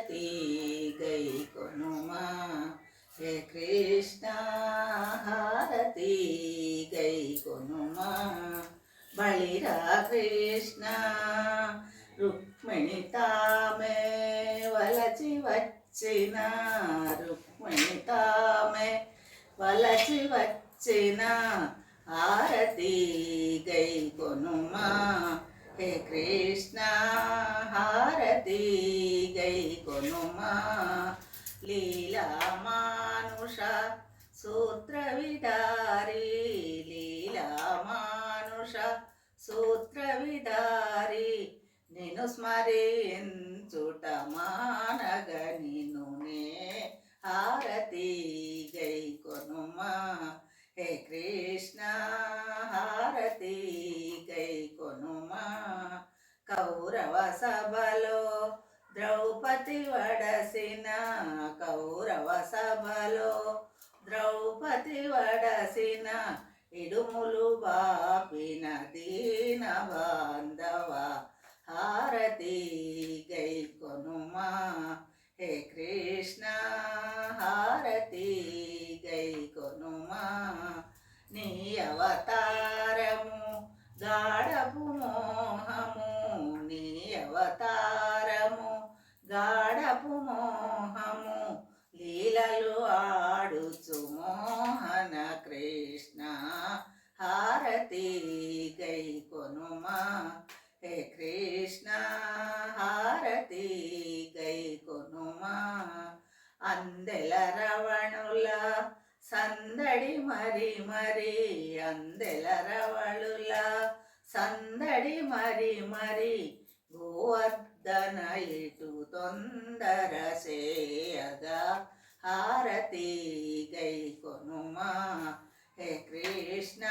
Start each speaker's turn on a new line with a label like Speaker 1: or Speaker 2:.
Speaker 1: హారతి గై కొనుమా హే కృష్ణ హారతి గై కొనుమా బళిరా కృష్ణ రుక్మిణి తామే వలచి వచ్చిన రుక్మిణి తామే వలచి వచ్చిన హారతి గై కొనుమా హే కృష్ణ హారతి గై కొనుమా లీలా మానుష సూత్ర విదారి లీలా మానుష సూత్ర విదారి నిన్ను స్మరించుట మానగ నిన్ను నే హారతి గై కొనుమా హే కృష్ణ హారతి గై కొనుమా కౌరవ సభలో ద్రౌపది వడసిన కౌరవ సభలో ద్రౌపది వడసిన ఇడుములు బాపిన దీన బాంధవ హారతి గై కొనుమా హే కృష్ణ హారతి గై కొనుమా నీ అవతారము గాఢపు మోహము నీ అవతారము గాఢపు మోహము లీలలు ఆడుచు మోహన కృష్ణ హారతి గై కొనుమా హే కృష్ణ హారతి గై కొనుమా అందెల రవణుల సందడి మరి మరి అందెల రవళుల సందడి మరి మరి గోవర్ధన ఇటు తొందర సేయగా హారతి గై కొనుమా హే కృష్ణ